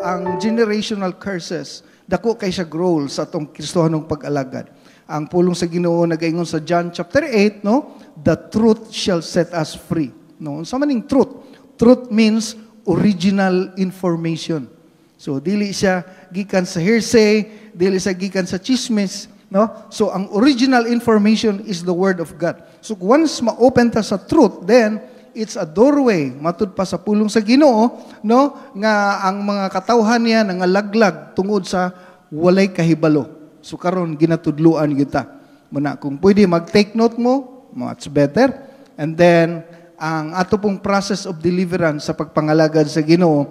ang generational curses, dako kay siya role sa atong Kristohanong pag-alagad. Ang pulong sa Ginoo nagaingon sa John chapter 8, no? The truth shall set us free. No? Sa maning truth. Truth means original information. So dili siya gikan sa hearsay, dili siya gikan sa chismis, no? So ang original information is the word of God. So once ma-open ta sa truth, then it's a doorway matud pa sa pulong sa Ginoo, no, nga ang mga katawhan niya nangalaglag tungod sa walay kahibalo. So karon ginatudluan kita. Muna kung pwede mag-take note mo, much better. And then ang ato pong process of deliverance sa pagpangalagad sa Ginoo,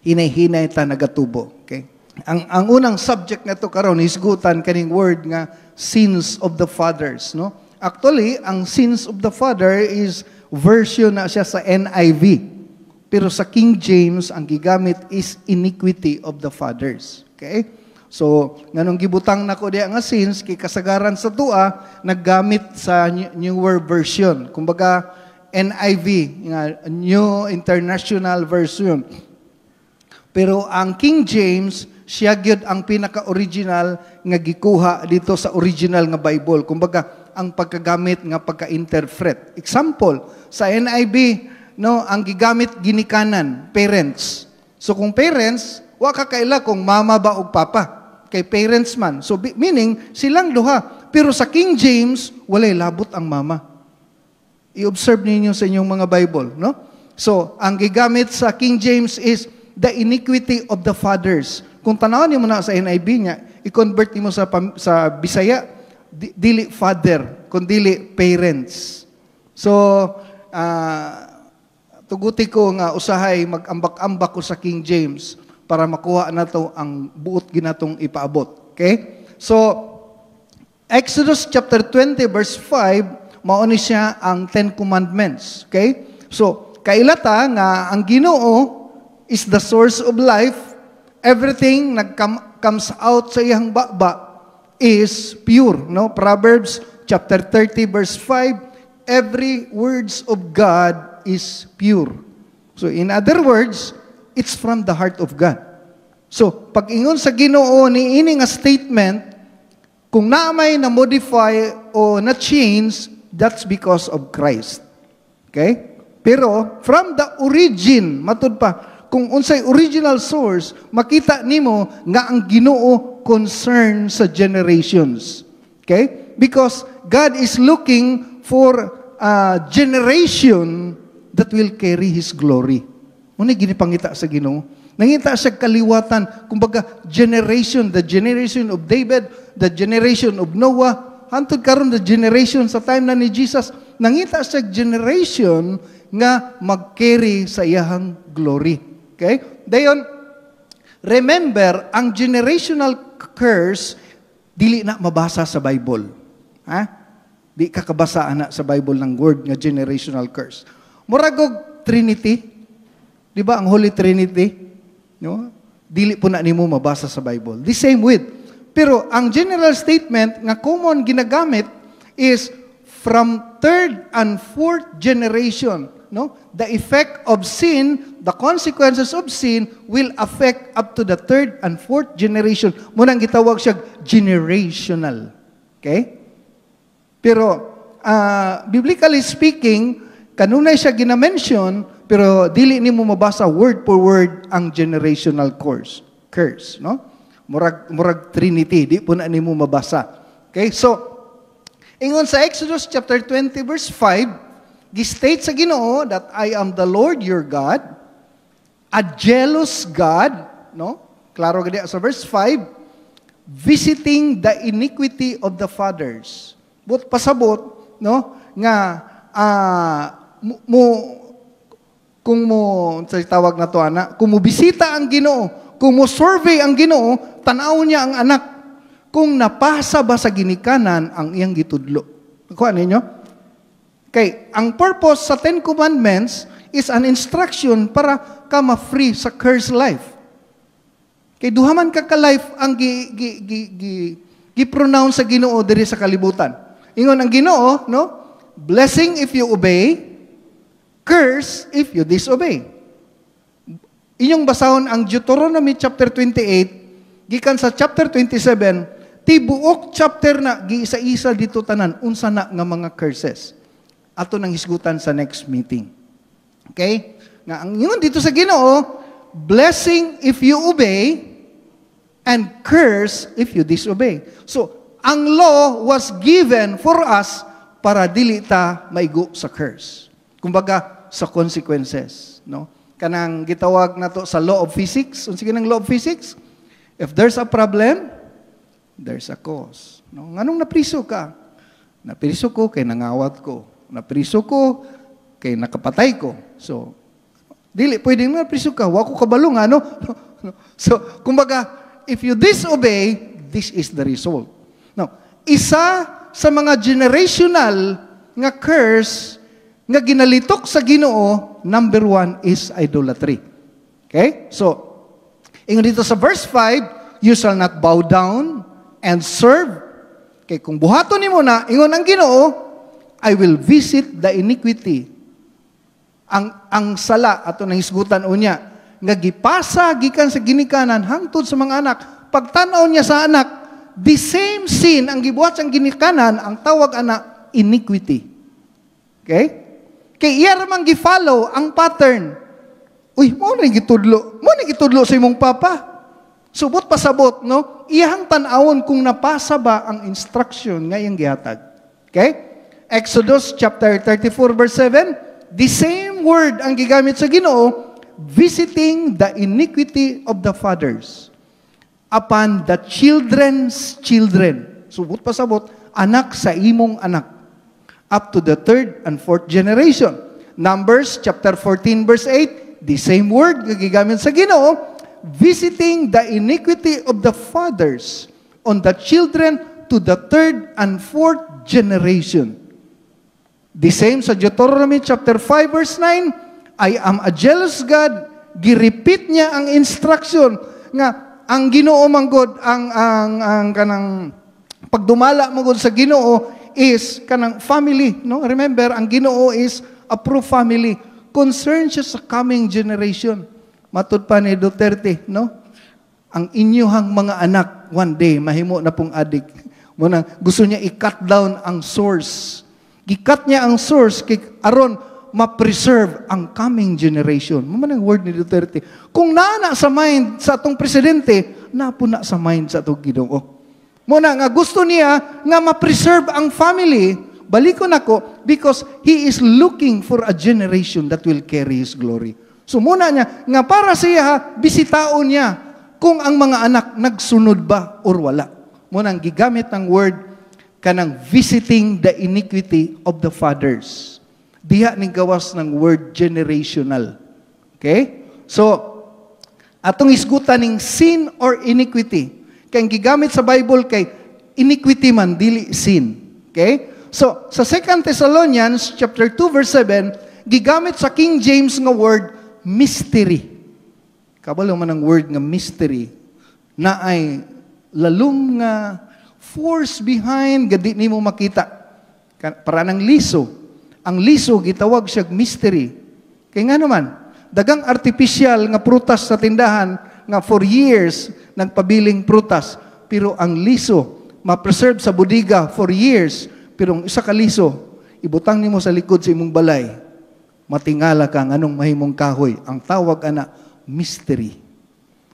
hinay-hinay ta nagatubo. Okay? Ang unang subject na to karon hisgutan kaning word nga sins of the fathers, no? Actually, ang sins of the father is version na siya sa NIV. Pero sa King James, ang gigamit is iniquity of the fathers. Okay? So, nganong gibutang nako diya nga sins, kay kasagaran sa tua, naggamit sa newer version. Kumbaga, NIV, New International Version. Pero ang King James, siya gyud ang pinaka-original nga gikuha dito sa original nga Bible. Kumbaga, ang pagkagamit nga pagka-interpret. Example, sa NIV, no, ang gigamit ginikanan, parents. So kung parents, wa ka kaila kung mama ba o papa. Kay parents man. So meaning, silang duha. Pero sa King James, walay labot ang mama. I-observe ninyo sa inyong mga Bible, no? So, ang gigamit sa King James is the iniquity of the fathers. Kung tanawin mo na sa NIV niya, i-convert mo sa Bisaya, dili father, kundi parents. So, tuguti ko nga usahay mag-ambak-ambak ko sa King James para makuha na to ang buot ginatong ipaabot. Okay? So, Exodus chapter 20 verse 5, mauni siya ang Ten Commandments. Okay? So, kailata nga ang Ginoo is the source of life. Everything comes out sa iyang baba is pure. No? Proverbs chapter 30 verse 5, every words of God is pure. So, in other words, it's from the heart of God. So, pag-ingon sa Ginoo ni ini nga statement, kung naamay na modify o na change, that's because of Christ. Okay? Pero from the origin, matud pa, kung unsay original source, makita nimo nga ang Ginoo concern sa generations. Okay? Because God is looking for a generation that will carry His glory. Muna ginipangita sa Ginoo. Nangita siya kaliwatan, kumbaga generation, the generation of David, the generation of Noah, hantod karon the generation sa time na ni Jesus, nangita siya generation nga mag-carry sa iyang glory. Okay? Dayon, remember, ang generational curse, dili na mabasa sa Bible. Ha? Di kakabasaan na sa Bible ng word nga generational curse. Muragog Trinity, di ba ang Holy Trinity? No? Dili po na nimo mabasa sa Bible. The same with. Pero ang general statement nga common ginagamit is from third and fourth generation. No? The effect of sin, the consequences of sin will affect up to the third and fourth generation. Munang gitawag siya generational. Okay? Pero biblically speaking, kanunay siya ginamention, pero dili nimo mabasa word for word ang generational curse, no? Murag Trinity, di po na nimo mabasa. Okay? So, ingon sa Exodus chapter 20 verse 5, gi-state sa Ginoo that I am the Lord your God, a jealous God, no? Klaro gadi sa verse 5, visiting the iniquity of the fathers. But pasabot, no? Nga kung tawag na to ana, kung mo bisita ang Ginoo, kung mo survey ang Ginoo, tanaw niya ang anak. Kung napasa ba sa ginikanan ang iyang gitudlo. Kuha ninyo? Okay, ang purpose sa Ten Commandments is an instruction para ka ma-free sa cursed life. Kay duhaman ka ka-life ang gi-pronounce sa Ginoo diri sa kalibutan. Ingon ang Ginoo, no? Blessing if you obey, curse if you disobey. inyong basahon ang Deuteronomy chapter 28, gikan sa chapter 27, tibuok chapter na, giisa-isa dito tanan, unsa na nga mga curses. Ato nang hisgutan sa next meeting. Okay? Nga, ang yun dito sa Ginoo, blessing if you obey, and curse if you disobey. So, ang law was given for us para dili ta maigo sa curse. Kumbaga, sa consequences. No? Kanang gitawag na to sa law of physics. Sige ng law of physics? If there's a problem, there's a cause. No? Nganong napriso ka? Napriso ko kay nangawat ko. Napriso ko kay nakapatay ko. So, dili, pwede nga napriso ka. Wako kabalo nga, no? So, kumbaga, if you disobey, this is the result. Now, isa sa mga generational nga curse nga ginalitok sa Ginoo, number 1 is idolatry. Okay? So, ingon dito sa verse 5, you shall not bow down and serve. Okay, kung buhaton nimo na, ingon ang Ginoo, I will visit the iniquity. Ang sala, ato nang hisgutan unya, nga gipasa, gikan sa ginikanan, hangtod sa mga anak. Pagtanaw niya sa anak, the same sin ang gibuhat sa ginikanan, ang tawag ana iniquity. Okay? Kay iya ramang gi-follow ang pattern. Uy, mo na gitudlo. Mo na gitudlo sa imong papa. Subot pasabot, no? Iyang tan-awon kung napasa ba ang instruction nga iyang gihatag. Okay? Exodus chapter 34 verse 7, the same word ang gigamit sa Ginoo, visiting the iniquity of the fathers upon the children's children. Subot pasabot, anak sa imong anak. Up to the 3rd and 4th generation. Numbers chapter 14 verse 8, the same word gigamit sa Ginoo, visiting the iniquity of the fathers on the children to the 3rd and 4th generation. The same sa Deuteronomy chapter 5 verse 9, I am a jealous God. Gi-repeat niya ang instruction nga ang Ginoo manggod ang kanang pagdumala manggod sa Ginoo is kanang family, no? Remember, ang Ginoo is a pro-family. Concerned siya sa coming generation. Matud pa ni Duterte, no? Ang inyuhang mga anak, one day, mahimo na pong adik. Muna, gusto niya i-cut down ang source. I-cut niya ang source, aron ma-preserve ang coming generation. Maman ang word ni Duterte. Kung naana sa mind sa atong presidente, napuna sa mind sa atong Ginoo. Muna nga gusto niya nga ma-preserve ang family, balikon ako, because He is looking for a generation that will carry His glory. So muna niya, nga para siya, bisitaon niya kung ang mga anak nagsunod ba or wala. Muna ang gigamit ng word kanang visiting the iniquity of the fathers. Diha ning gawas ng word generational. Okay? So, atong isgutan ning sin or iniquity. Kaya gigamit sa Bible kay iniquity man, dili sin. Okay? So, sa 2 Thessalonians chapter 2 verse 7, gigamit sa King James nga word, mystery. Kabalo man ang word nga mystery, na ay lalong nga force behind, gadi nimo makita. Para ng liso. Ang liso, gitawag siya mystery. Kaya nga naman, dagang artificial nga prutas sa tindahan, nga for years, nagpabiling prutas. Pero ang liso, ma-preserve sa budiga for years. Pero ang isa ka liso, ibutang nimo sa likod sa imong balay, matingala ka anong mahimong kahoy. Ang tawag ana, mystery.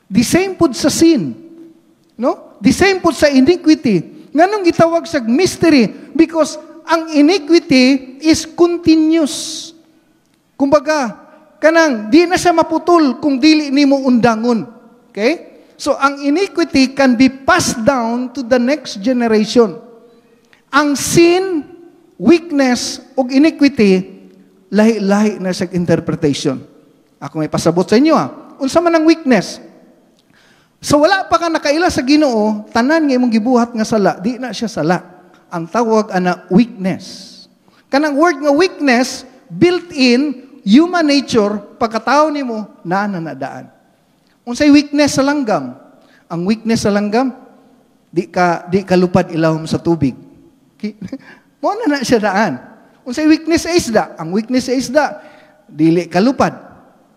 The same pud sa sin. No? The same pud sa iniquity. Nganong gitawag sa mystery? Because ang iniquity is continuous. Kumbaga, kanang di na siya maputol kung dili nimo undangon. Okay? So, ang iniquity can be passed down to the next generation. Ang sin, weakness, ug iniquity, lahi-lahi na sa interpretation. Ako may pasabot sa inyo Unsa man ang weakness? So wala pa ka nakaila sa Ginoo, tanan nga imong gibuhat nga sala, di na siya sala. Ang tawag ana weakness. Kanang word nga weakness, built in human nature, pagkatao nimo nananadaan. Unsay weakness sa langgam? Ang weakness sa langgam, di ka lupad ilawom sa tubig. Mo na siya daan. Unsay weakness sa isda? Ang weakness sa isda, dili kalupad.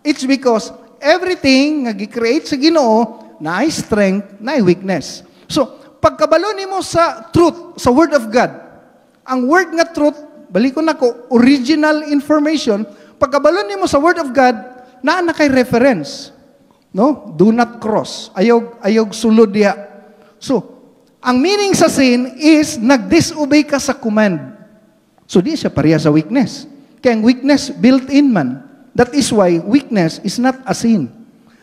It's because everything nga gi-create sa Ginoo na ay strength, na ay weakness. So, pagkabalo nimo sa truth, sa Word of God, ang word nga truth, balikon nako, original information, pagkabalo nimo sa Word of God, naa na kay reference. No? Do not cross. Ayog sulod diha. So, ang meaning sa sin is nag-disobey ka sa command. So, di siya pareha sa weakness. Kaya ang weakness built-in man. That is why weakness is not a sin.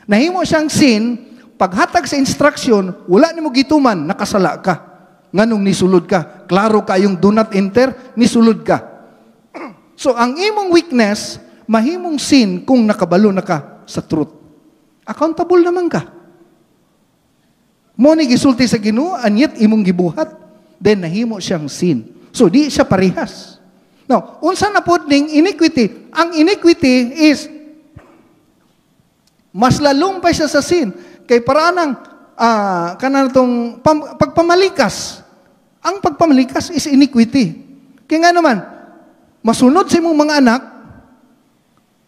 Nahimo siyang sin, paghatag sa instruction, wala nimo gituman, nakasala ka. Nganong nisulod ka. Klaro ka yung do not enter, nisulod ka. So, ang imong weakness, mahimong sin kung nakabalo na ka sa truth. Accountable naman ka. Mo ni gisulti sa Ginoo, anyat imong gibuhat, then nahimo siyang sin. So, di siya parehas. Now, unsa na pod ning iniquity? Ang iniquity is mas lalong pa siya sa sin. Kay para nang kanang pagpamalikas. Ang pagpamalikas is iniquity. Kaya nga naman, masunod sa imong mga anak,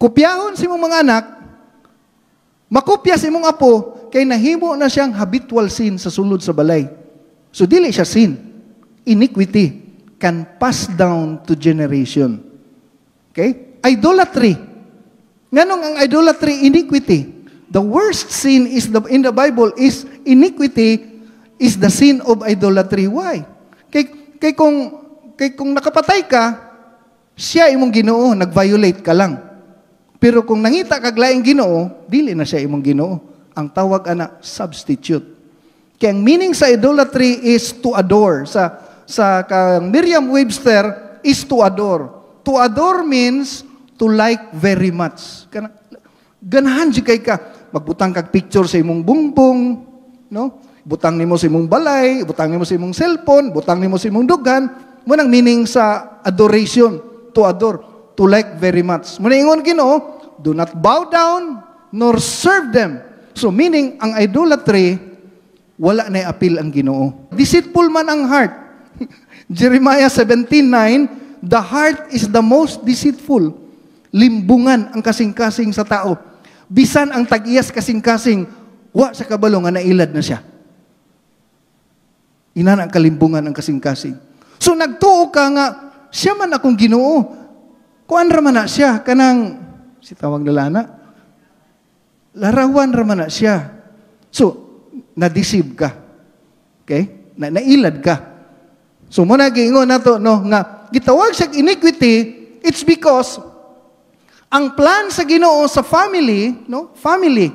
kopyahon sa imong mga anak, makopya sa imong apo, kay nahimo na siyang habitual sin sa sulod sa balay. So, dili siya sin. Iniquity can pass down to generation. Okay? Idolatry. Nganong ang idolatry, iniquity. The worst sin is in the Bible is iniquity is the sin of idolatry. Why? Kay kung nakapatay ka, siya imong Ginoo, nag-violate ka lang. Pero kung nangita kag laing Ginoo, dili na siya imong Ginoo. Ang tawag ana substitute. Kaya ang meaning sa idolatry is to adore. Sa Merriam-Webster is to adore. To adore means to like very much. Ganahan di kay ka magbutang kag picture sa imong bungbong, no? Butang nimo sa imong balay, butang nimo sa imong cellphone, butang nimo sa imong dugan, mo nang meaning sa adoration, to adore, to like very much. Mo ingon Ginoo, do not bow down nor serve them. So meaning ang idolatry wala na appeal ang Ginoo. Deceitful man ang heart. Jeremiah 17:9, the heart is the most deceitful. Limbungan ang kasing-kasing sa tao. Bisan ang tag-iyas kasing-kasing, wa sa kabalo nga nailad na siya. Ina ang kalimbungan ang kasing-kasing. So nagtuo ka nga, siya man akong Ginoo. Kuan ra man na siya, kanang, si tawag nalana, larawan ra man na siya. So, na-deceive ka. Okay? Nailad ka. So, muna giingon nato, no, nga, gitawag siya iniquity, it's because ang plan sa Ginoo sa family, no? Family.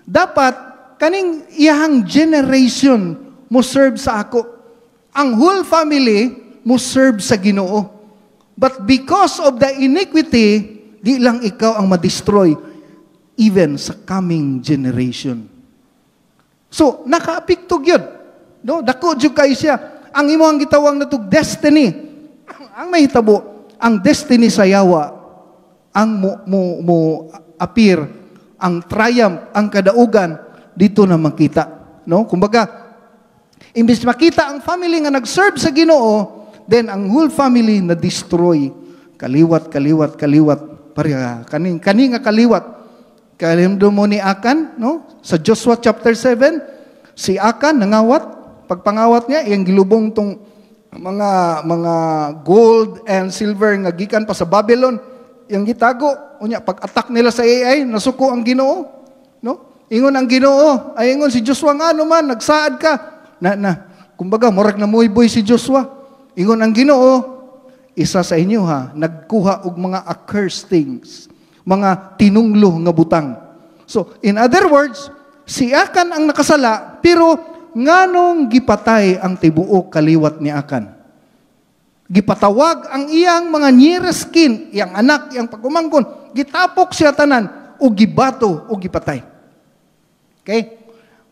Dapat kaning iyang generation mo serve sa ako. Ang whole family mo serve sa Ginoo. But because of the iniquity, di lang ikaw ang ma-destroy even sa coming generation. So, naka-apekto gyud. No? Dako jud kay siya. Ang imong gitawag na tug destiny. Ang mahitabo, ang destiny sa yawa ang mo appear, ang triumph, ang kadaugan, dito na makita. No? Kumbaga, imbes makita ang family nga nag-serve sa Ginoo, then ang whole family na-destroy. Kaliwat. Pareha, kani nga kaliwat. Kalimdo mo ni Akan, no? Sa Joshua chapter 7, si Akan nangawat, pagpangawat niya, iyang gilubong tong mga gold and silver nga gikan pa sa Babylon, yung gitago, unya pag-attack nila sa AI, nasuko ang Ginoo, no? Ingon ang Ginoo, ay ingon si Joshua nga man, nagsaad ka. Kumbaga murag na muiboy si Joshua. Ingon ang Ginoo, isa sa inyo ha, nagkuha og mga accursed things, mga tinunglo nga butang. So, in other words, si Akan ang nakasala, pero nganong gipatay ang tibuok kaliwat ni Akan? Gipatawag ang iyang mga nearest kin, iyang anak, iyang pagkumangkon, gitapok siya tanan, o gibato, o gipatay. Okay?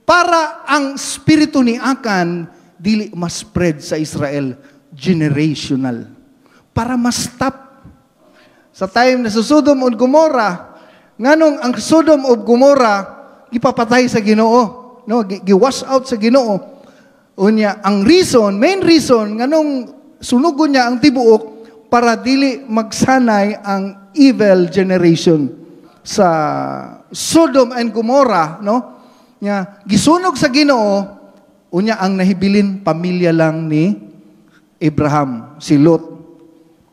Para ang spirito ni Akan, dili mas spread sa Israel, generational. Para mas stop. Sa time na sa Sodom o Gomorrah, nganong ang Sodom o Gomorrah, gipapatay sa Ginoo. No? Giwash out sa Ginoo. Unya, ang reason, main reason, nganong sunugon niya ang tibuok para dili magsanay ang evil generation. sa Sodom and Gomorrah, no? Nya gisunog sa Ginoo, unya ang nahibilin pamilya lang ni Abraham, si Lot,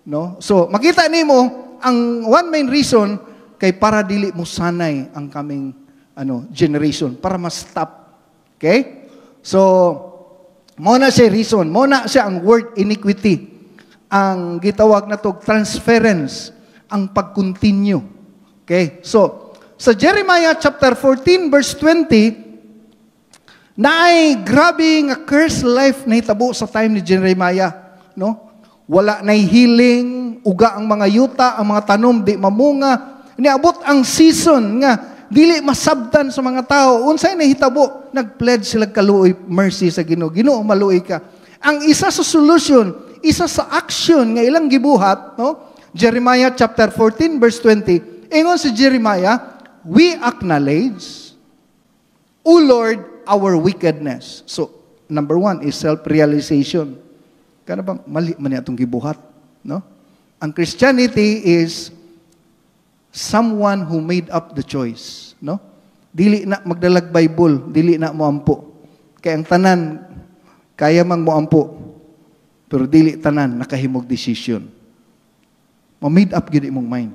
no? So makita nimo ang one main reason kay para dili mo sanay ang kaming generation, para ma-stop. Okay? So mo na siya reason, mo na siya ang word iniquity, ang gitawag na to transference, ang pag-continue. Okay? So sa Jeremiah chapter 14 verse 20, na ay grabe nga cursed life na hitabo sa time ni Jeremiah, no? Wala na healing, uga ang mga yuta, ang mga tanom di mamunga. Niabot ang season nga dili masabtan sa mga tao. Unsay nahitabo? Nag-pledge sila kaluoy mercy sa Ginoo. Ginoo maluoy ka. Ang isa sa solution, isa sa action nga ilang gibuhat, no? Jeremiah chapter 14 verse 20. Ingon si Jeremiah, we acknowledge, O Lord, our wickedness. So, number one is self-realization. Kaya bang mali man atong gibuhat, no? Ang Christianity is someone who made up the choice, no? Dili na magdalag Bible, dili na moampo. Kay ang tanan kaya mang moampo, pero dili tanan nakahimog decision. Made up gyud imong mind.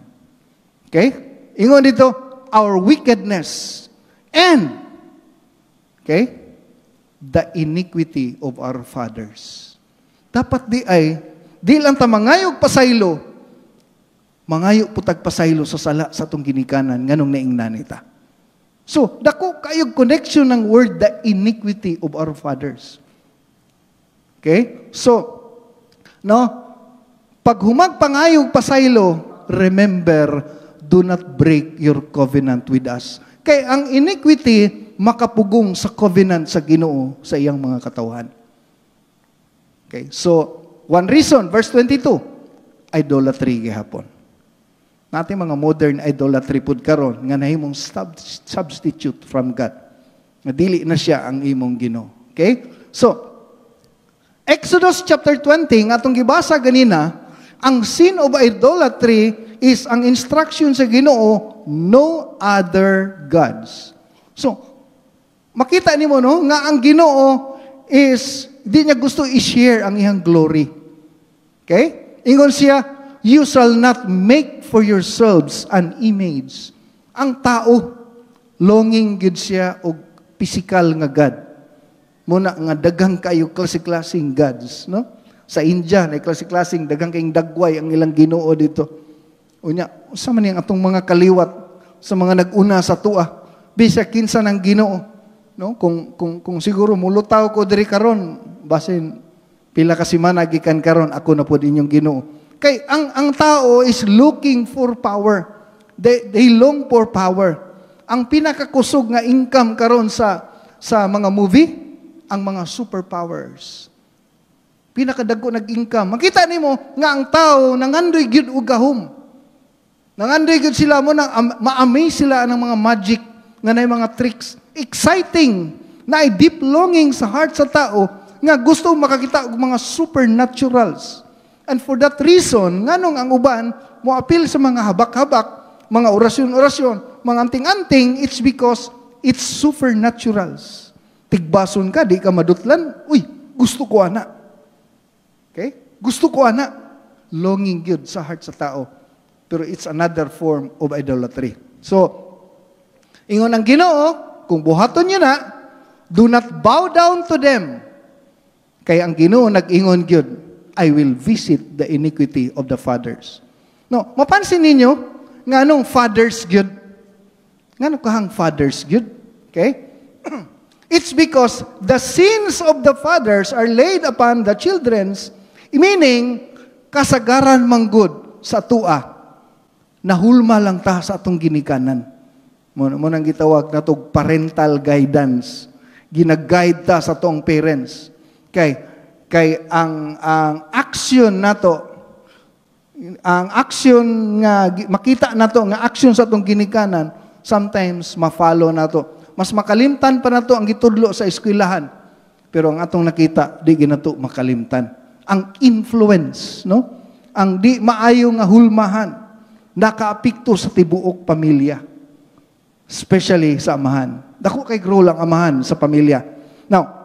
Okay? Ingon dito, our wickedness and the iniquity of our fathers. Dapat di lang ta mangayog pasaylo, mangayo putag pasaylo sa sala sa atong ginikanan nganong naingnan ita. So, dako kayog connection ng word, the iniquity of our fathers. Okay? So, no, pag humag pangayog pasaylo, remember, do not break your covenant with us. Kay ang iniquity makapugong sa covenant sa Ginoo sa iyang mga katawhan. Okay, so one reason, verse 22, idolatry gihapon. Natin mga modern idolatry pud karon nga nahimong substitute from God. Nga dili na siya ang imong Ginoo. Okay? So Exodus chapter 20 nga atong gibasa ganina, ang sin of idolatry is ang instruction sa Ginoo, no other gods. So makita nimo no nga ang Ginoo is di niya gusto i-share ang iyang glory. Okay? Ingon siya, you shall not make for yourselves an image. Ang tao, longing gid siya og physical nga God. Muna nga daghang kayo klase-klaseng gods, no? Sa India, na klase-klaseng daghang kayong dagway ang ilang Ginoo dito. Unya, usa man yang atong mga kaliwat sa mga nag-una sa tua, bisag kinsa ng Ginoo, no? Kung siguro mulutaw ko diri karon, basin pila ka semana gikan karon ako na pod inyong Ginoo. Kay ang tao is looking for power. They long for power. Ang pinakakusog nga income karon sa mga movie, ang mga superpowers. Pinakadagko nag-income. Makita nimo nga ang tao nangandoy gyud og gahom. Nangandoy gyud sila mo nang ma-amaze sila ng mga magic nga nay mga tricks. Exciting, na deep longing sa heart sa tao nga gusto makakita og mga supernaturals. And for that reason, nganong ang uban mo appeal sa mga habak-habak, mga orasyon-orasyon, mga anting-anting, it's because it's supernaturals. Tigbason ka, di ka madutlan, uy, gusto ko ana. Okay? Gusto ko ana. Longing gyud sa heart sa tao. Pero it's another form of idolatry. So, ingon ang Ginoo, kung buhaton nyo na, do not bow down to them. Kaya ang Ginoo nag-ingon gyud, I will visit the iniquity of the fathers. No, mapansin ninyo, nga nung fathers gyud, nga nung kahang fathers gyud, okay? It's because the sins of the fathers are laid upon the children's, meaning, kasagaran manggod sa tua, nahulma lang ta sa atong ginikanan. Munang gitawag na to parental guidance. Gina-guide ta sa tong parents. Kay ang action nato, ang action nga makita nato nga action sa atong ginikanan, sometimes ma-follow nato. Mas makalimtan pa nato ang gitudlo sa eskwelahan. Pero ang atong nakita, di ginato makalimtan. Ang influence, no? Ang di maayo nga hulmahan, nakaapekto sa tibuok pamilya. especially sa amahan. Dako kay role ang amahan sa pamilya. Now,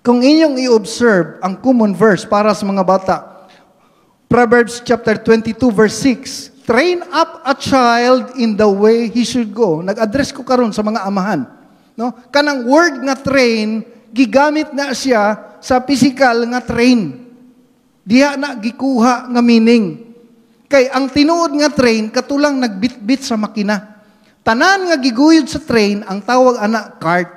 kung inyong i-observe ang common verse para sa mga bata, Proverbs chapter 22 verse 6, train up a child in the way he should go. Nag-address ko karon sa mga amahan. No? Kanang word nga train, gigamit na siya sa physical nga train. Diha na gikuha nga meaning. Kay ang tinuod nga train, katulang nagbitbit sa makina. Tanan nga giguyod sa train, ang tawag ana cart.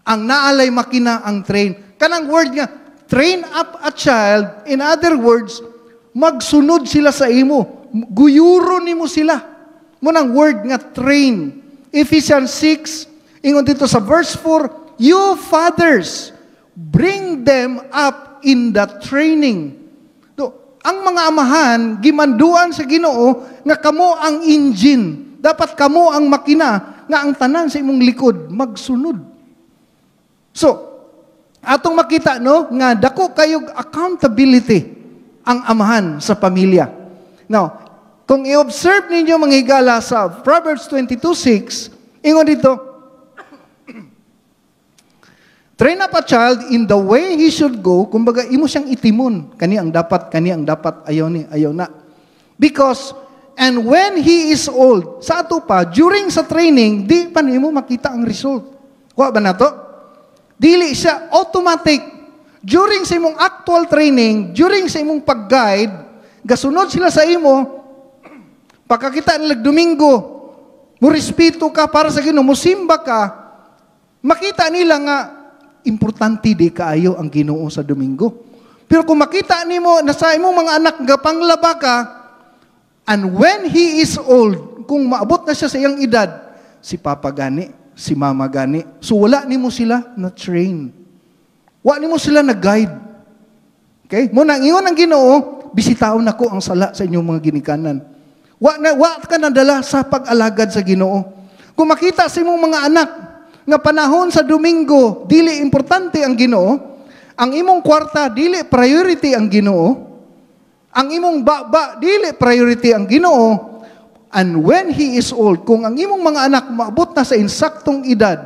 Ang naalay makina ang train. Kanang word nga, train up a child, in other words, magsunod sila sa imo. Guyuro nimo sila. Munang word nga train. Ephesians 6, ingon dito sa verse 4, you fathers, bring them up in the training. Ang mga amahan, gimanduan sa Ginoo, nga kamo ang engine. Dapat kamo ang makina, nga ang tanan sa imong likod, magsunod. So, atong makita, no, nga dako kayog accountability ang amahan sa pamilya. Now, kung i-observe ninyo mga higala sa Proverbs 22:6, ingon dito, train up a child in the way he should go, kumbaga imo siyang itimon, kani ang dapat, ayaw na. Because, and when he is old, sa ato pa, during sa training, di pa nimo makita ang result. Kuha ba na to? Dili siya automatic. During sa imong actual training, during sa imong pag-guide, gasunod sila sa imo, pagkakita nilag Domingo, mo respeto ka para sa Ginoo, mo simba ka, makita nila nga, importante di kaayo ang Ginoo sa Domingo. Pero kung makita nimo na sa imong mga anak nga panglaba ka, and when he is old, kung maabot na siya sa iyang edad, si Papa gani, si Mama gani, so wala nimo sila na train. Wala nimo sila na guide. Okay? Muna ingon ang Ginoo, bisitaon nako ang sala sa inyong mga ginikanan. Wa ka nadala sa pag-alagad sa Ginoo. Kung makita sa imong mga anak nga panahon sa Domingo, dili importante ang Ginoo, ang imong kwarta, dili priority ang Ginoo, ang imong baba, dili priority ang Ginoo, and when he is old, kung ang imong mga anak maabot na sa insaktong edad,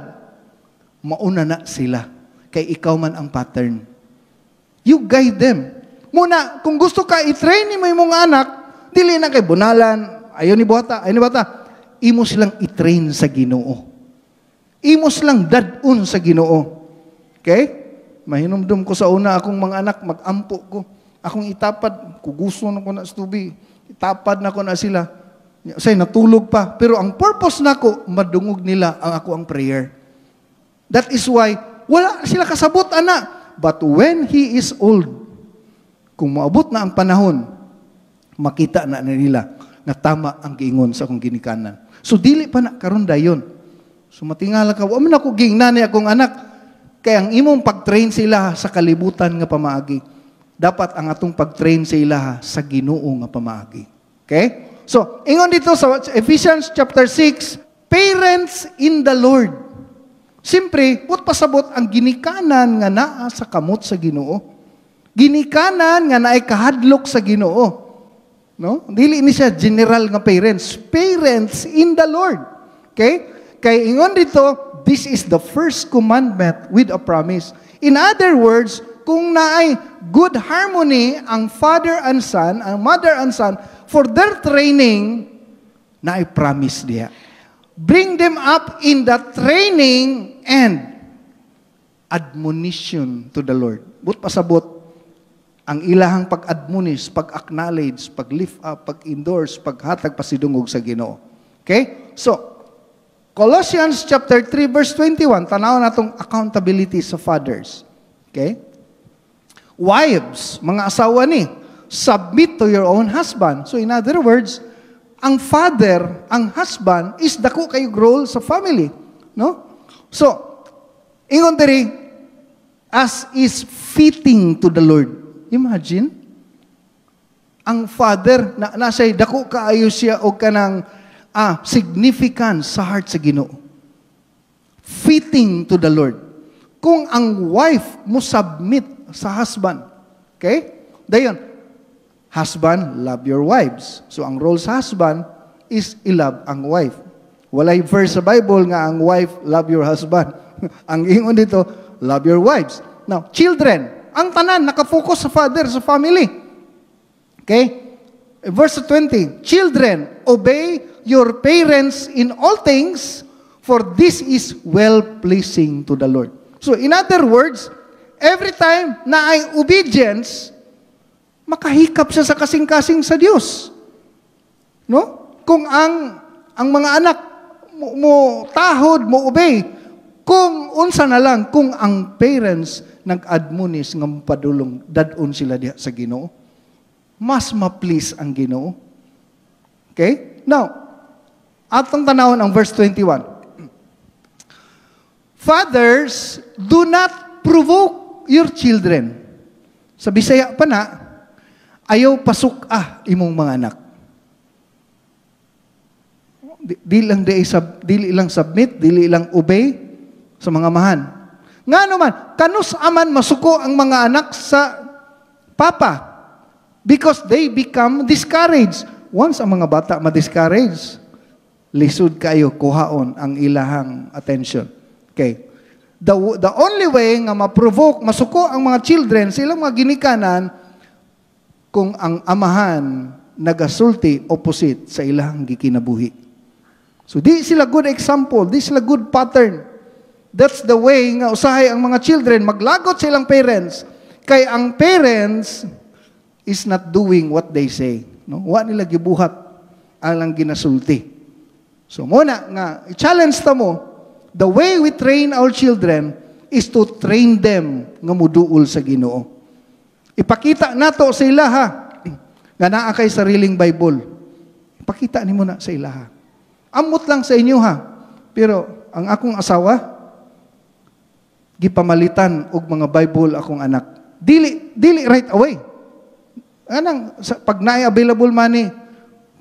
mauna na sila, kay ikaw man ang pattern. You guide them. Muna, kung gusto ka i-train mo imong anak, dili na kay bunalan, ayaw ni bata, imo silang i-train sa Ginoo. Imos lang dadun sa Ginoo. Okay? Mahinumdum ko sa una akong mga anak, mag-ampo ko. Akong itapad, kuguso na ko na sa tubi. Itapad na ko na sila. Say, natulog pa. Pero ang purpose na ko, madungog nila ang prayer. That is why, wala sila kasabot, ana. But when he is old, kung maabot na ang panahon, makita na nila na tama ang giingon sa akong ginikanan. So, dili pa na karon dayon. So matingala ka, waman ako gingnanay akong anak, kaya ang imong pag-train sila sa kalibutan nga pamaagi. Dapat ang atong pag-train sila sa Ginoo nga pamaagi. Okay? So, ingon dito sa Ephesians chapter 6, parents in the Lord. Siyempre, put pasabot ang ginikanan nga naa sa kamot sa Ginoo. Ginikanan nga naay kahadlok sa Ginoo. No? Dili ni siya general nga parents. Parents in the Lord. Okay? Kay ingon dito, this is the first commandment with a promise. In other words, kung naay good harmony ang father and son, ang mother and son, for their training, naay promise diya. Bring them up in the training and admonition to the Lord. But pasabot, ang ilahang pag-admonish, pag-acknowledge, pag-lift up, pag-endorse, paghatag pasidungog sa Ginoo. Okay? So, Colossians chapter 3 verse 21, tanaw natong accountability sa fathers. Okay? Wives, mga asawa ni, submit to your own husband. So in other words, ang father, ang husband, is dako kayong role sa family. No? So, ingon diri, as is fitting to the Lord. Imagine, ang father, nasa'y dako kaayo siya o kanang significance sa heart sa Ginoo. Fitting to the Lord. Kung ang wife mo submit sa husband, okay? Dayon, husband, love your wives. So ang role sa husband is i-love ang wife. Walay verse sa Bible nga ang wife, love your husband. Ang ingon dito, love your wives. Now, children, ang tanan, nakafocus sa father, sa family. Okay? Verse 20, children, obey your parents in all things, for this is well-pleasing to the Lord. So, in other words, every time na ay obedience, makahikap siya sa kasing-kasing sa Diyos. No? Kung ang mga anak mo tahod, mo obey, kung unsa na lang, kung ang parents nag-admonish ng padulong, dadon sila diha sa Ginoo, mas ma-please ang Ginoo. Okay? Now, atong tanawon ang verse 21. Fathers, do not provoke your children. Sa Bisaya pa na, ayaw pasuk imong mga anak. Dili lang submit, dili lang obey sa mga amahan. Nga naman, kanus aman masuko ang mga anak sa papa because they become discouraged. Once ang mga bata ma-discourage, lisod kayo kuhaon ang ilahang attention. Okay. The only way nga ma-provoke, masuko ang mga children, silang mga ginikanan, kung ang amahan nagasulti opposite sa ilahang gikinabuhi. So, di sila good example, di sila good pattern. That's the way nga usahay ang mga children, maglagot sa ilang parents, kay ang parents is not doing what they say. No? Wa nila gibuhat alang ginasulti. So, muna nga, i-challenge ta mo, the way we train our children is to train them nga muduol sa Ginoo. Ipakita nato sa ilaha nga naa kay sariling Bible. Ipakita nimo na sa ilaha. Amot lang sa inyo ha. Pero ang akong asawa gipamalitan og mga Bible akong anak. Dili right away. Anang pag naay available money,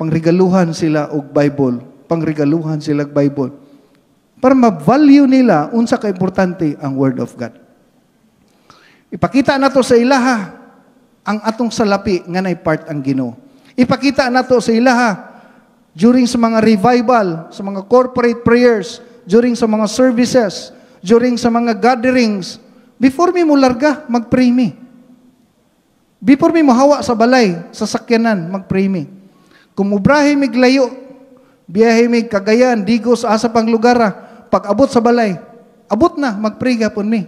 pangregaluhan sila og Bible, pangregaluhan sila og Bible. Para ma-value nila unsa ka importante ang Word of God. Ipakita nato sa ilaha ang atong salapi nga nay part ang Ginoo. Ipakita nato sa ilaha during sa mga revival, sa mga corporate prayers, during sa mga services, during sa mga gatherings, before mi mo larga, mag-pray mi. Before mi mo hawa sa balay, sa sakyanan, mag-pray mi. Kung mubrahe mi glayo, biyahe mi Cagayan, Digos, asa pang lugar, pag abot sa balay, abot na, mag-pray gapon mi.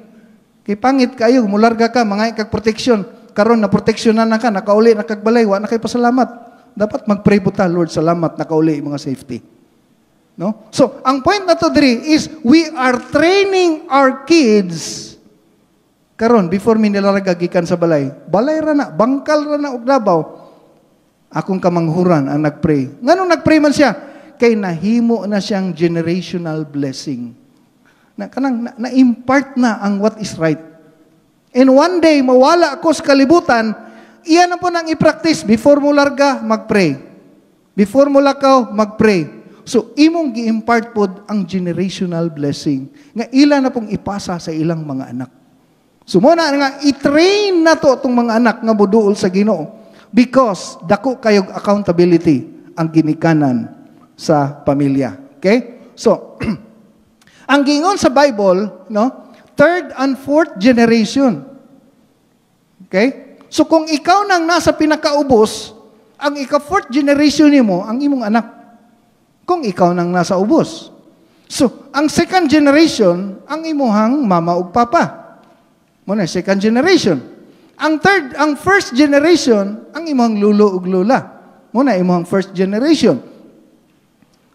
Kay pangit kayo, mularga ka, mga ikag protection, karon na proteksyonan na ka, nakauli na kagbalay, wa na kay pasalamat. Dapat mag-pray po ta, Lord, salamat, nakauli mga safety. No? So, ang point na to diri is, we are training our kids, karon before mi nilarga gikan sa balay, ra na, bangkal ra na og Davao, akong kamanghuran ang nag-pray. Nganong nag-pray man siya? Kay nahimo na siyang generational blessing. Na-impart na ang what is right. And one day, mawala ako sa kalibutan, iyan na po nang i-practice. Before mo larga, mag-pray. Before mo lakaw, mag-pray. So, imong gi-impart po ang generational blessing nga ila na pong ipasa sa ilang mga anak. So, muna nga, i-train na to itong mga anak nga buduol sa Ginoo because dako kayog accountability ang ginikanan sa pamilya. Okay? So, ang gingon sa Bible, no, third and fourth generation. Okay? So kung ikaw nang nasa pinakaubos, ang ika-fourth generation nimo ang imong anak. Kung ikaw nang nasa ubos. So, ang second generation, ang imuhang mama ug papa. Muna, second generation. Ang first generation, ang imuhang lulo ug lula. Muna, imuhang first generation.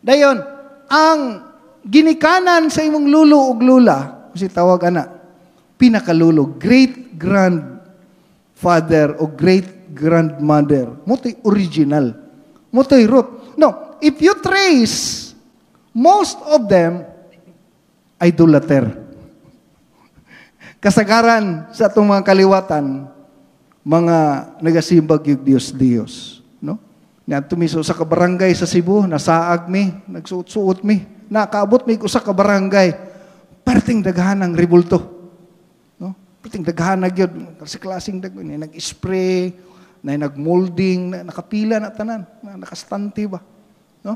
Dayon, ang ginikanan sa imong lulo ug lula, kasi tawag ana, pinakalulo, great-grandfather o great-grandmother. Moto'y original. Moto'y root. No, if you trace, most of them, idolater. Kasagaran sa itong mga kaliwatan, mga nagasimbag yung Diyos. No? Nga tumiso sa kabarangay sa Cebu, nasaag mi, nagsuot-suot mi, nakaabot mi ko sa kabarangay, perting daghan ng ribulto. No? Perting daghan na yun, kasi klaseng daghan, nag-spray, na nag-molding, nakapila na tanan, nakastante ba. No?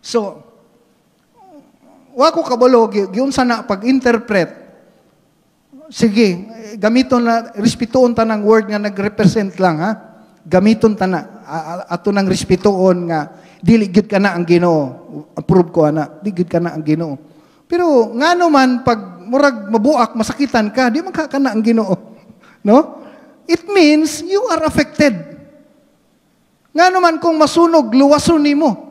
So, wa ko kabalo, giunsa na pag-interpret. Sige, gamiton na, respetuon ta ng word nga nag-represent lang, ha? Gamiton ta na, ato nang respetuon nga, dili gid ka na ang Ginoo. Approve ko, ana, di gid ka na ang Ginoo. Pero, nga naman, pag murag mabuak, masakitan ka, di man ka na ang Ginoo. No? It means, you are affected. Nga naman, kung masunog, luwason nimo.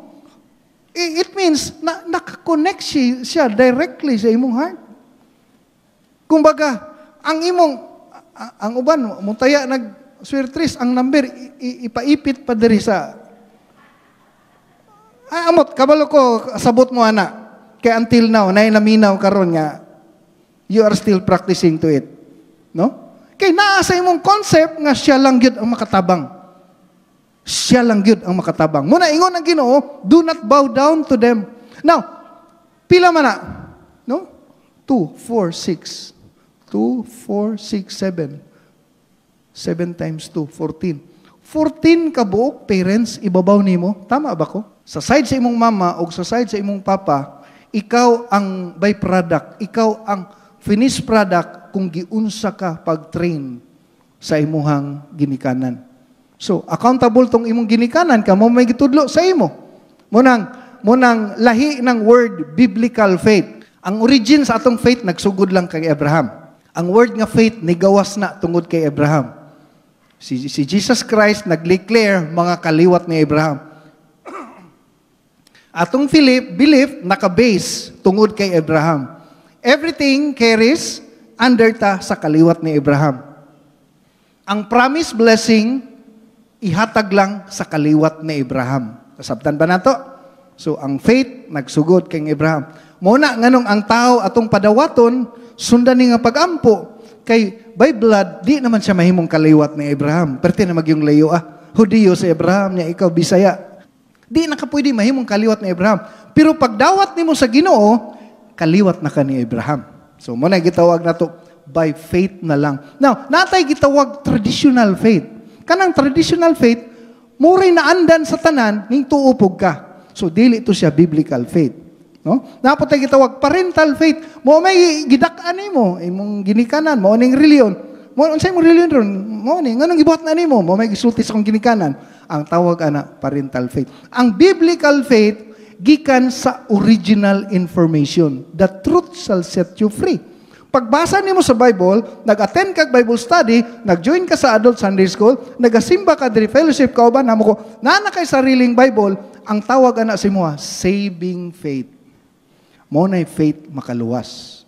It means, nakakonect siya directly sa imong heart. Kumbaga, ang uban, mutaya nag-swirtris, ang number, ipaipit pa diri sa, amot, kabalo ko, sabot mo, ana. Kaya until now, naminaw karon nga, you are still practicing to it. No? Kaya naasa imong concept nga siya lang yun ang makatabang. Siya lang yun ang makatabang. Muna, ingon ang Ginoo, do not bow down to them. Now, pila man na? No? 2, 4, 6. 2, 4, 6, 7. 7 times 2, 14. 14 kabuok parents, ibabaw nimo. Tama ba ko? Sa side sa imong mama o sa side sa imong papa, ikaw ang byproduct. Ikaw ang finished product kung giunsa ka pag-train sa imuhang ginikanan. So, accountable tong imong ginikanan ka, mo may gitudlo sa imo. Munang lahi ng word, biblical faith. Ang origin sa atong faith, nagsugod lang kay Abraham. Ang word nga faith, nigawas na tungod kay Abraham. Si Jesus Christ nag-declare mga kaliwat ni Abraham. Atong belief, naka-base tungod kay Abraham. Everything carries under ta sa kaliwat ni Abraham. Ang promised blessing, ihatag lang sa kaliwat ni Abraham. Kasabtan ba nato? So, ang faith, nagsugod kay Abraham. Muna, nganong ang tao atong padawaton, sundan ni nga pag-ampo, kay by blood, di naman siya mahimong kaliwat ni Abraham. Perti na magyong layo, Hudiyo si Abraham, niya ikaw, Bisaya. Di na ka pwede mahimong kaliwat ni Abraham. Pero pagdawat nimo sa Ginoo, kaliwat na ka ni Abraham. So, muna gitawag na to, by faith na lang. Now, natay gitawag traditional faith. Kanang traditional faith, muray na andan sa tanan, ning tuupog ka. So, dili to siya biblical faith. No? Napotay gitawag parental faith. Mo may gidak-an nimo imong ginikanan, mo ning reliyon. Mo unsay mo reliyon ron? Mo ni nganong gibuhat na nimo? Mo may gisulti sa kong ginikanan. Ang tawag ana parental faith. Ang biblical faith gikan sa original information. The truth shall set you free. Pagbasa nimo sa Bible, nag-attend kag Bible study, nag-join ka sa adult Sunday school, nagasimba ka diri fellowship ka uban namo ko, nana kay sariling Bible, ang tawag ana sa imo saving faith. Mo na'y faith makaluwas.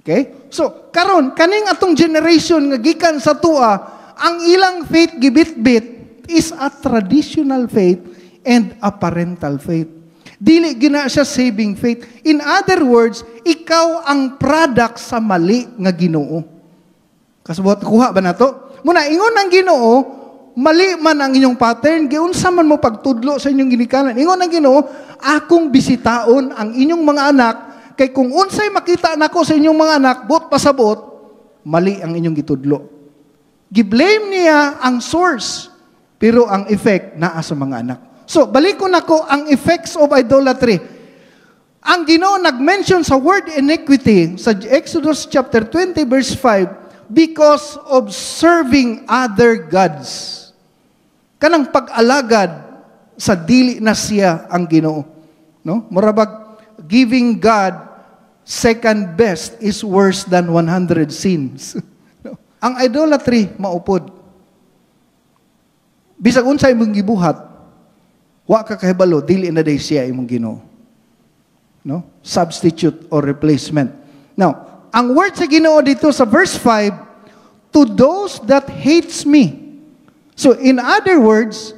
Okay? So, karon kaning atong generation nga gikan sa tua, ang ilang faith gibit-bit is a traditional faith and a parental faith. Dili gina siya saving faith. In other words, ikaw ang product sa mali nga Ginoo. Kasabot kuha ba nato? Muna ingon ang Ginoo, mali man ang inyong pattern, giunsa man mo pagtudlo sa inyong ginikanan. Ingon ang Ginoo, akong bisitaon ang inyong mga anak, kay kung unsay makita nako sa inyong mga anak, bot pasabot, mali ang inyong gitudlo. Giblame niya ang source, pero ang effect naa sa mga anak. So, balik ko nako ang effects of idolatry. Ang Ginoo nag-mention sa word iniquity sa Exodus chapter 20 verse 5 because of serving other gods. Kanang pag-alagad sa dili na siya ang Ginoo. No? Murabag, giving God second best is worse than 100 sins. No? Ang idolatry, maupod. Bisag unsay imong gibuhat, wa ka kahibalo, dili na day siya imong Ginoo. No? Substitute or replacement. Now, ang word sa Ginoo dito sa verse 5, to those that hates me. So, in other words,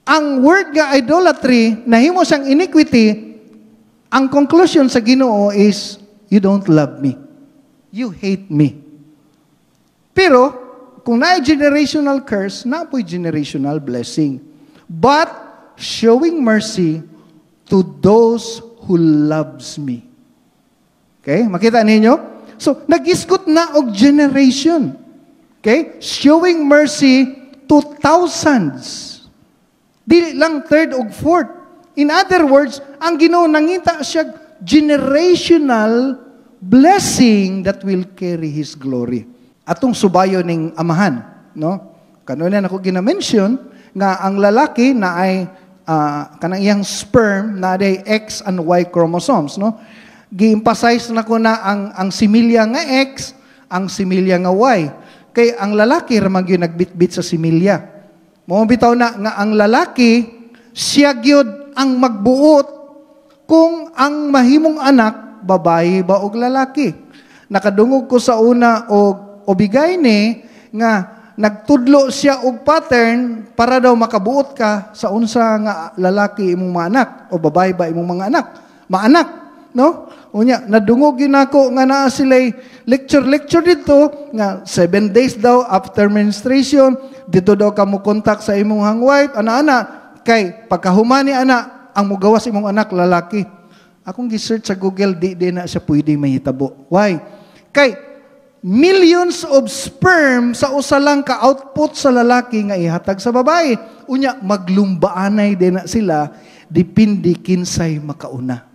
ang word nga idolatry, nahimo siyang iniquity, ang conclusion sa Ginoo is, you don't love me. You hate me. Pero, kung naay generational curse, napoy generational blessing. But, showing mercy to those who loves me. Okay? Makita ninyo? So, nag-iskot na og generation. Okay? Showing mercy to thousands. Dili lang third o fourth. In other words, ang Ginoo nangita siya generational blessing that will carry His glory. Atong subayo ning amahan, no? Kanuna ako gina-mention nga ang lalaki na ay kanang iyang sperm na ay X and Y chromosomes, no? Gi-emphasize na ko na ang similya nga X, ang similya nga Y. Kay ang lalaki ramang gyud nagbitbit sa similya. Mo bitaw na nga ang lalaki siya gyud ang magbuot kung ang mahimong anak babae ba og lalaki. Nakadungog ko sa una og bigay ni nga nagtudlo siya og pattern para daw makabuot ka sa unsa nga lalaki imong mga anak o babae ba imong mga anak. Maanak, no? Unya nadungog gyud nako nga naa sila'y lecture dito nga 7 days daw after menstruation dito daw ka mo contact sa imong hangwife ana kay pagkahuman ni ana ang mugawas imong anak lalaki. Akong gi-search sa Google di na siya pwede mahitabo. Why? Kay millions of sperm sa usa lang ka output sa lalaki nga ihatag sa babae. Unya maglumbaanay din na sila depende kinsay makauna.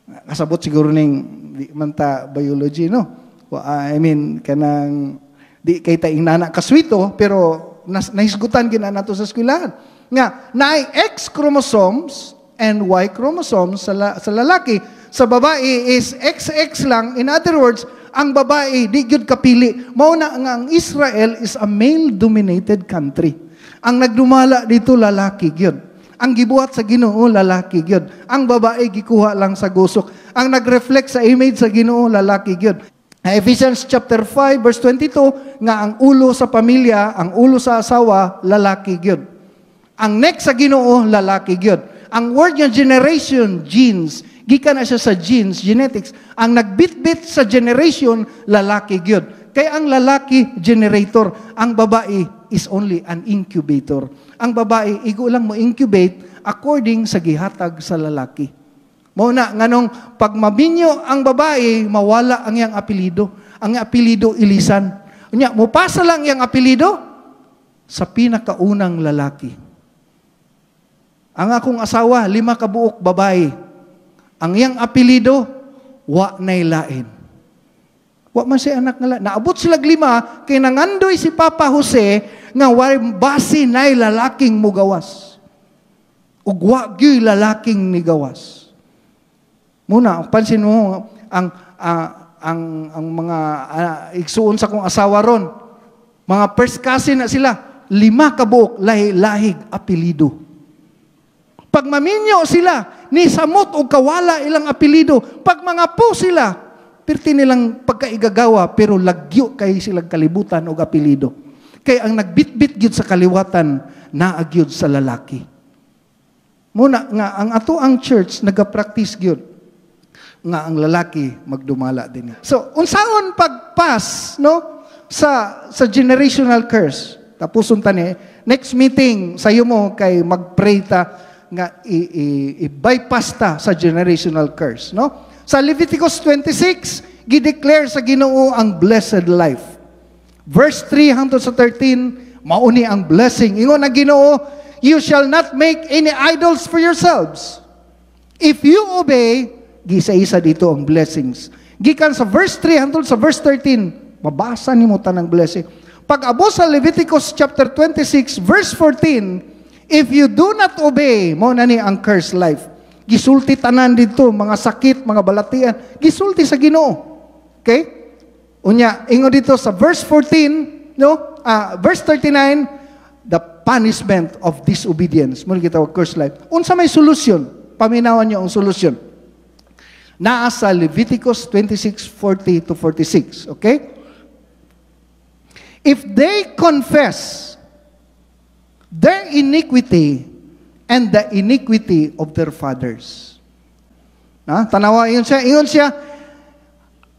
Kasabot siguro ning di man ta biology, no? I mean kanang di kay ta inana kaswito pero nahisgutan gina nato sa eskwelahan. Nga naay X chromosomes and Y chromosomes sa lalaki. Sa babae is XX lang. In other words, ang babae di gyud kapili. Mao na nga ang Israel is a male-dominated country. Ang nagdumala dito lalaki gyud. Ang gibuhat sa Ginoo lalaki gyud. Ang babae gikuha lang sa gusok. Ang nagreflect sa image sa Ginoo lalaki gyud. Ephesians chapter 5 verse 22 nga ang ulo sa pamilya, ang ulo sa asawa lalaki gyud. Ang next sa Ginoo lalaki gyud. Ang word nga generation, genes, gikan na siya sa genes, genetics. Ang nagbitbit sa generation lalaki gyud. Kaya ang lalaki generator, ang babae is only an incubator. Ang babae igo lang mo incubate according sa gihatag sa lalaki. Mao na nganong pag mabinyo ang babae mawala ang iyang apelyido. Ang apelyido ilisan. Unya mo pasa lang iyang apelyido sa pinakaunang lalaki. Ang akong asawa 5 ka buok babae. Ang iyang apelyido wa nay lain. Wa man siya anak nga naabot sila 5 kay nangandoy si Papa Jose nga way basi nay lalaking mugawas. Ug wa gyud lalaking nigawas. Muna pansin mo ang mga igsuon sa kong asawa ron. Mga first cousin na sila, 5 ka buok lahi-lahig apelyido. Pag maminyo sila, ni samot o kawala ilang apelyido. Pag mga po sila, pirti nilang pagkaigagawa, pero lagyo kay silang kalibutan o apelyido. Kaya ang nagbitbit gyud sa kaliwatan, naagyud sa lalaki. Muna nga, ang ato ang church, nagapractice gyud nga ang lalaki magdumala din. So, unsaon pagpas, no? Sa generational curse. Tapos tani, next meeting, sayo mo kay magpray ta, nga i-bypass ta sa generational curse, no? Sa Leviticus 26, gideclare sa Ginoo ang blessed life. Verse 3 hangtod sa 13, mauni ang blessing. Ingon na Ginoo, you shall not make any idols for yourselves. If you obey, gisa-isa dito ang blessings. Gikan sa verse 3 hangtod sa verse 13, mabasa nimo tanang blessing. Pag abo sa Leviticus chapter 26 verse 14, if you do not obey, mo na ni ang cursed life. Gisulti tanan dito, mga sakit, mga balatian, gisulti sa Ginoo. Okay? Unya, ingon dito sa verse 14, no? Verse 39, the punishment of disobedience. Muna kita cursed life. Unsa may solusyon? Paminawan niyo ang solusyon. Naa sa Leviticus 26:40 to 46. Okay? If they confess their iniquity and the iniquity of their fathers. Tanawa, ingon siya,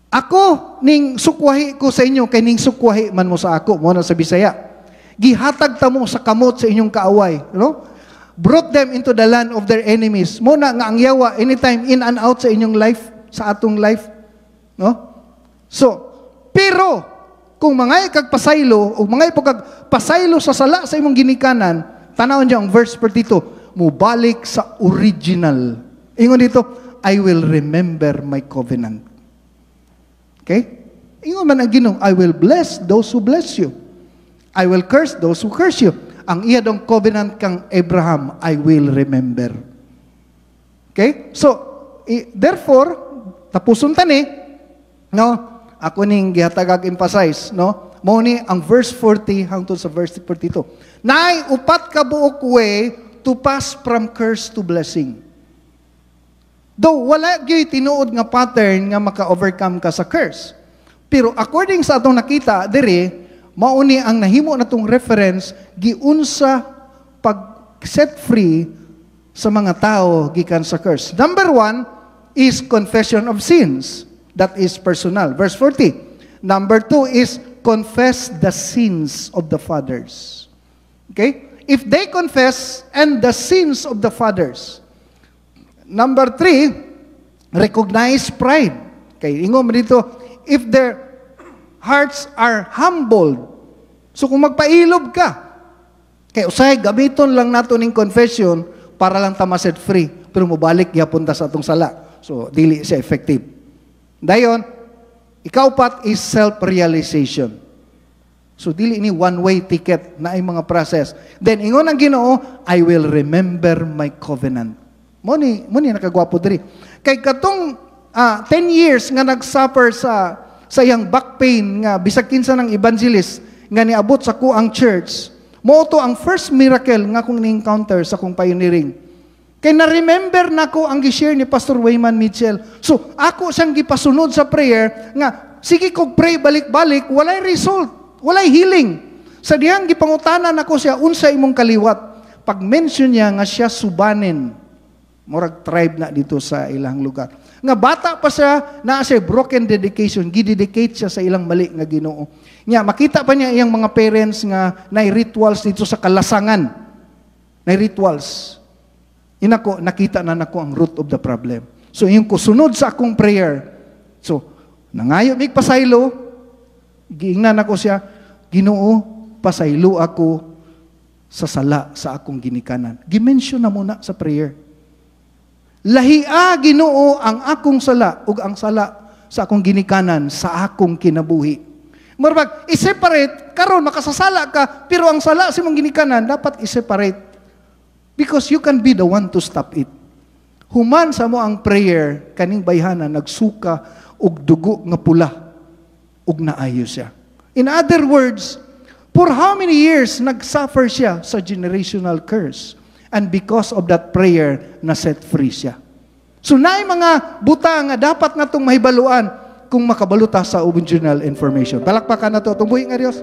ako ning sukwahi ko sa inyo, kay ning sukwahi man mo sa ako, mo na sa Bisaya. Gihatag ta mo sa kamot sa inyong kaaway. No? Brought them into the land of their enemies. Mo na nga ang yawa, anytime in and out sa inyong life, sa atong life. No? So, pero, kung mga ikagpasaylo, o mga ipagpasaylo sa sala sa imong ginikanan, tanawon niyo ang verse 42, mubalik sa original. Ingon dito, I will remember my covenant. Okay? Ingon man ang Ginoo, I will bless those who bless you. I will curse those who curse you. Ang iya dong covenant kang Abraham, I will remember. Okay? So, therefore, tapuson tani, no? Ako ning gihatag emphasize, no? Mao ni ang verse 40 hangtod sa verse 42. Naay upat ka buok way to pass from curse to blessing. Though wala gyud tinuod nga pattern nga maka-overcome ka sa curse. Pero according sa atong nakita diri, mao ni ang nahimo natong reference giunsa pag set free sa mga tao gikan sa curse. Number 1 is confession of sins. That is personal. Verse 40. Number 2 is confess the sins of the fathers. Okay? If they confess and the sins of the fathers. Number 3, recognize pride. Okay, ingom dito, if their hearts are humbled. So kung magpailob ka, kay usay gamiton lang nato ning confession para lang ta ma-set free, pero mobalik gyapon ta sa atong sala. So dili siya effective. Dayon, ikaupat is self-realization. So dili ni one-way ticket na ay mga process. Then ingon ang Ginoo, I will remember my covenant. Muni nakagwapo diri. Kay katong 10 years nga nagsuffer sa iyang back pain nga bisag kinsa ng evangelist nga niabot sa kuang church. Mo to ang first miracle nga akong ni-encounter sa akong pioneering. Kay na-remember nako ang gi-share ni Pastor Wayman Mitchell. So ako siyang gipasunod sa prayer nga sige kog pray balik-balik, walay result, walay healing. Sa dihang gipangutanan nako siya unsa imong kaliwat. Pag mention niya nga siya Subanen, murag tribe na dito sa ilang lugar. Nga bata pa siya, na siya broken dedication, gidedicate siya sa ilang mali nga Ginoo. Nya makita pa niya iyang mga parents nga nay rituals dito sa kalasangan. Nay rituals. Inako nakita na nako ang root of the problem. So yung kusunod sa akong prayer. So nangayo mig pasaylo, giingnan ako siya, Ginoo, pasaylo ako sa sala sa akong ginikanan. Gimension na muna sa prayer. Lahia Ginoo ang akong sala ug ang sala sa akong ginikanan sa akong kinabuhi. Murag i-separate karon makasasala ka pero ang sala sa imong ginikanan dapat i-separate because you can be the one to stop it. Human sa mo ang prayer kaning bayhana nagsuka og dugo nga pula ug naayo siya. In other words, for how many years nagsuffer siya sa generational curse? And because of that prayer, na-set free siya. So, naay mga buta nga dapat nga itong mahibaluan kung makabaluta sa original information. Palakpakan na ito. Itong buhi nga Diyos.